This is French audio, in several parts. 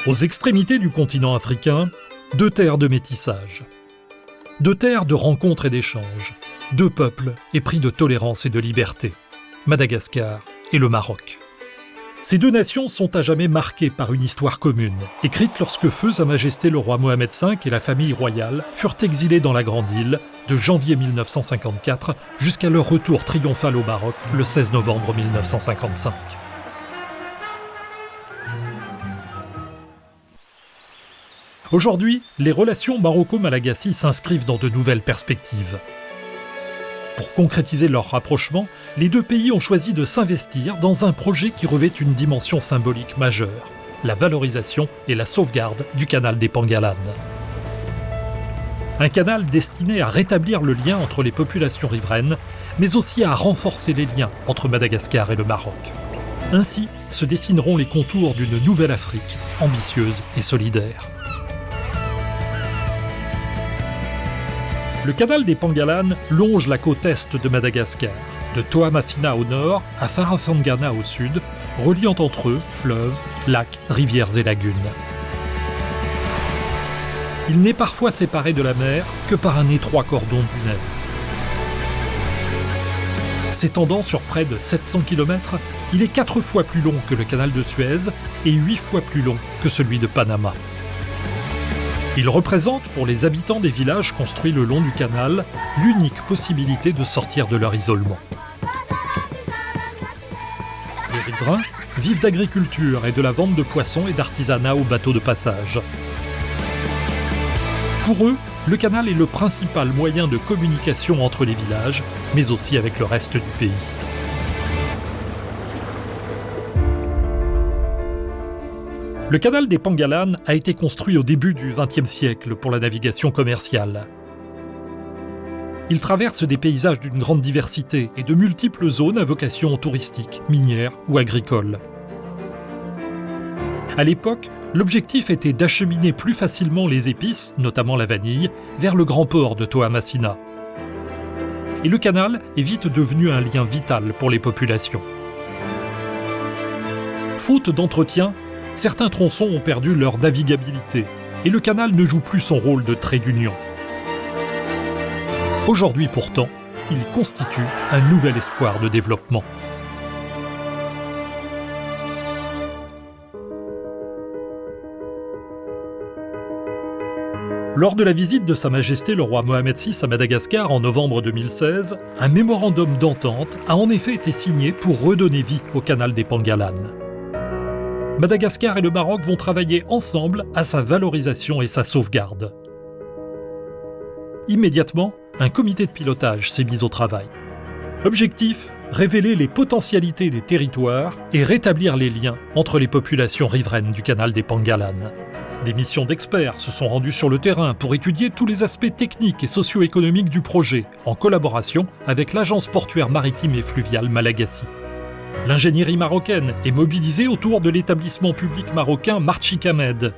Aux extrémités du continent africain, deux terres de métissage. Deux terres de rencontres et d'échanges. Deux peuples épris de tolérance et de liberté. Madagascar et le Maroc. Ces deux nations sont à jamais marquées par une histoire commune, écrite lorsque feu Sa Majesté le roi Mohamed V et la famille royale furent exilés dans la Grande Île de janvier 1954 jusqu'à leur retour triomphal au Maroc le 16 novembre 1955. Aujourd'hui, les relations maroco-malagasy s'inscrivent dans de nouvelles perspectives. Pour concrétiser leur rapprochement, les deux pays ont choisi de s'investir dans un projet qui revêt une dimension symbolique majeure, la valorisation et la sauvegarde du canal des Pangalanes. Un canal destiné à rétablir le lien entre les populations riveraines, mais aussi à renforcer les liens entre Madagascar et le Maroc. Ainsi se dessineront les contours d'une nouvelle Afrique, ambitieuse et solidaire. Le canal des Pangalanes longe la côte est de Madagascar, de Toamasina au nord à Farafangana au sud, reliant entre eux fleuves, lacs, rivières et lagunes. Il n'est parfois séparé de la mer que par un étroit cordon dunaire. S'étendant sur près de 700 km, il est 4 fois plus long que le canal de Suez et 8 fois plus long que celui de Panama. Il représente, pour les habitants des villages construits le long du canal, l'unique possibilité de sortir de leur isolement. Les riverains vivent d'agriculture et de la vente de poissons et d'artisanat aux bateaux de passage. Pour eux, le canal est le principal moyen de communication entre les villages, mais aussi avec le reste du pays. Le canal des Pangalanes a été construit au début du XXe siècle pour la navigation commerciale. Il traverse des paysages d'une grande diversité et de multiples zones à vocation touristique, minière ou agricole. À l'époque, l'objectif était d'acheminer plus facilement les épices, notamment la vanille, vers le grand port de Toamasina. Et le canal est vite devenu un lien vital pour les populations. Faute d'entretien, certains tronçons ont perdu leur navigabilité et le canal ne joue plus son rôle de trait d'union. Aujourd'hui pourtant, il constitue un nouvel espoir de développement. Lors de la visite de Sa Majesté le roi Mohamed VI à Madagascar en novembre 2016, un mémorandum d'entente a en effet été signé pour redonner vie au canal des Pangalanes. Madagascar et le Maroc vont travailler ensemble à sa valorisation et sa sauvegarde. Immédiatement, un comité de pilotage s'est mis au travail. Objectif, révéler les potentialités des territoires et rétablir les liens entre les populations riveraines du canal des Pangalanes. Des missions d'experts se sont rendues sur le terrain pour étudier tous les aspects techniques et socio-économiques du projet, en collaboration avec l'Agence portuaire maritime et fluviale Malagasy. L'ingénierie marocaine est mobilisée autour de l'établissement public marocain Marchikamed.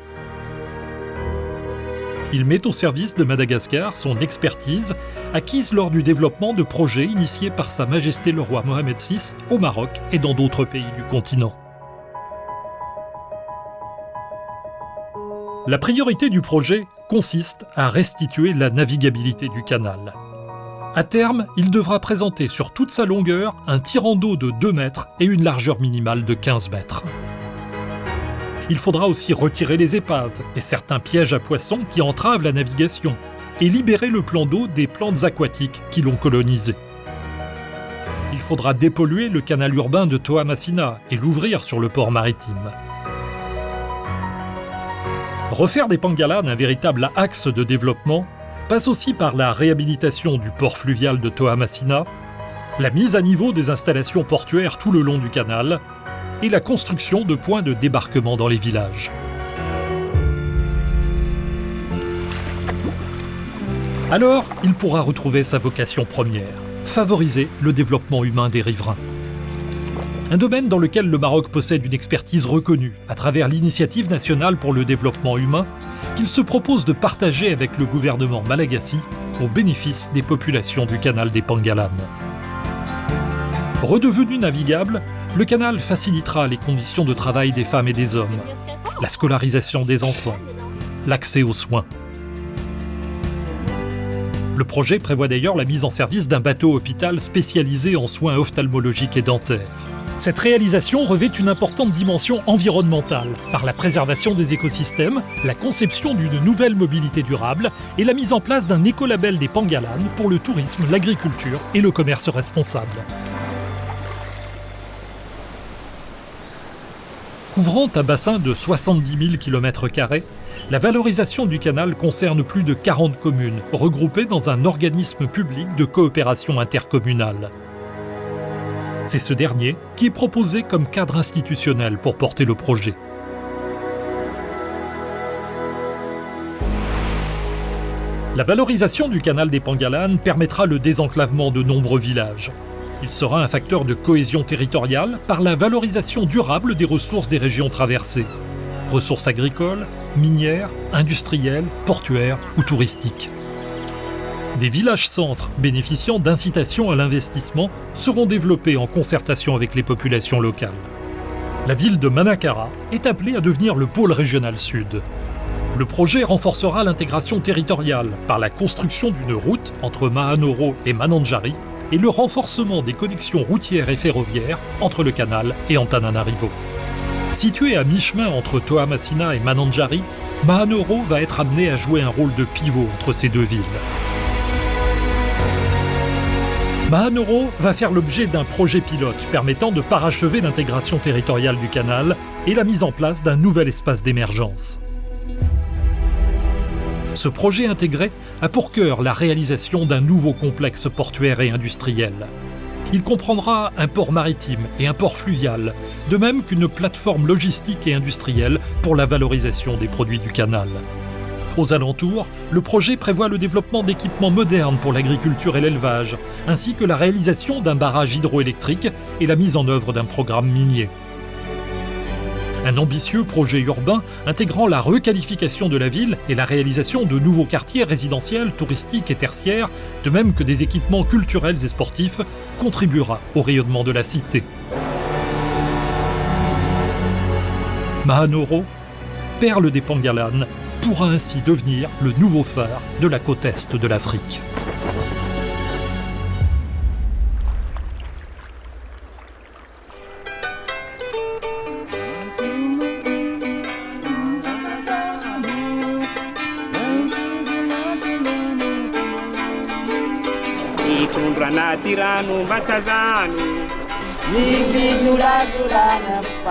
Il met au service de Madagascar son expertise, acquise lors du développement de projets initiés par Sa Majesté le roi Mohamed VI au Maroc et dans d'autres pays du continent. La priorité du projet consiste à restituer la navigabilité du canal. À terme, il devra présenter sur toute sa longueur un tirant d'eau de 2 mètres et une largeur minimale de 15 mètres. Il faudra aussi retirer les épaves et certains pièges à poissons qui entravent la navigation et libérer le plan d'eau des plantes aquatiques qui l'ont colonisé. Il faudra dépolluer le canal urbain de Toamasina et l'ouvrir sur le port maritime. Refaire des Pangalanes un véritable axe de développement passe aussi par la réhabilitation du port fluvial de Toamasina, la mise à niveau des installations portuaires tout le long du canal et la construction de points de débarquement dans les villages. Alors, il pourra retrouver sa vocation première, favoriser le développement humain des riverains. Un domaine dans lequel le Maroc possède une expertise reconnue à travers l'Initiative nationale pour le développement humain qu'il se propose de partager avec le gouvernement malagasy au bénéfice des populations du canal des Pangalanes. Redevenu navigable, le canal facilitera les conditions de travail des femmes et des hommes. la scolarisation des enfants, l'accès aux soins. Le projet prévoit d'ailleurs la mise en service d'un bateau-hôpital spécialisé en soins ophtalmologiques et dentaires. Cette réalisation revêt une importante dimension environnementale par la préservation des écosystèmes, la conception d'une nouvelle mobilité durable et la mise en place d'un écolabel des Pangalanes pour le tourisme, l'agriculture et le commerce responsable. Couvrant un bassin de 70 000 km², la valorisation du canal concerne plus de 40 communes, regroupées dans un organisme public de coopération intercommunale. C'est ce dernier qui est proposé comme cadre institutionnel pour porter le projet. La valorisation du canal des Pangalanes permettra le désenclavement de nombreux villages. Il sera un facteur de cohésion territoriale par la valorisation durable des ressources des régions traversées. Ressources agricoles, minières, industrielles, portuaires ou touristiques. Des villages-centres bénéficiant d'incitations à l'investissement seront développés en concertation avec les populations locales. La ville de Manakara est appelée à devenir le pôle régional sud. Le projet renforcera l'intégration territoriale par la construction d'une route entre Mahanoro et Mananjari et le renforcement des connexions routières et ferroviaires entre le canal et Antananarivo. Situé à mi-chemin entre Toamasina et Mananjari, Mahanoro va être amené à jouer un rôle de pivot entre ces deux villes. Mahanoro va faire l'objet d'un projet pilote permettant de parachever l'intégration territoriale du canal et la mise en place d'un nouvel espace d'émergence. Ce projet intégré a pour cœur la réalisation d'un nouveau complexe portuaire et industriel. Il comprendra un port maritime et un port fluvial, de même qu'une plateforme logistique et industrielle pour la valorisation des produits du canal. Aux alentours, le projet prévoit le développement d'équipements modernes pour l'agriculture et l'élevage, ainsi que la réalisation d'un barrage hydroélectrique et la mise en œuvre d'un programme minier. Un ambitieux projet urbain intégrant la requalification de la ville et la réalisation de nouveaux quartiers résidentiels, touristiques et tertiaires, de même que des équipements culturels et sportifs, contribuera au rayonnement de la cité. Mahanoro, perle des Pangalanes, pourra ainsi devenir le nouveau phare de la côte est de l'Afrique.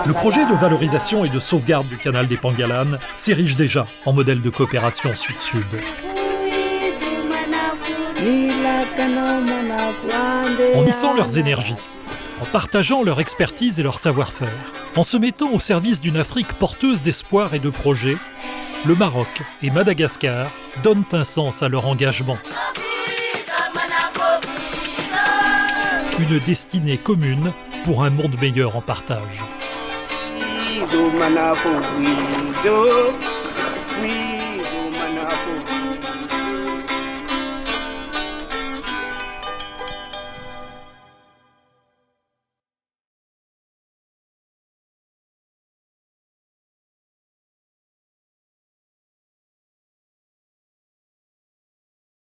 Le projet de valorisation et de sauvegarde du canal des Pangalanes s'érige déjà en modèle de coopération sud-sud. En unissant leurs énergies, en partageant leur expertise et leur savoir-faire, en se mettant au service d'une Afrique porteuse d'espoir et de projets, le Maroc et Madagascar donnent un sens à leur engagement. Une destinée commune pour un monde meilleur en partage.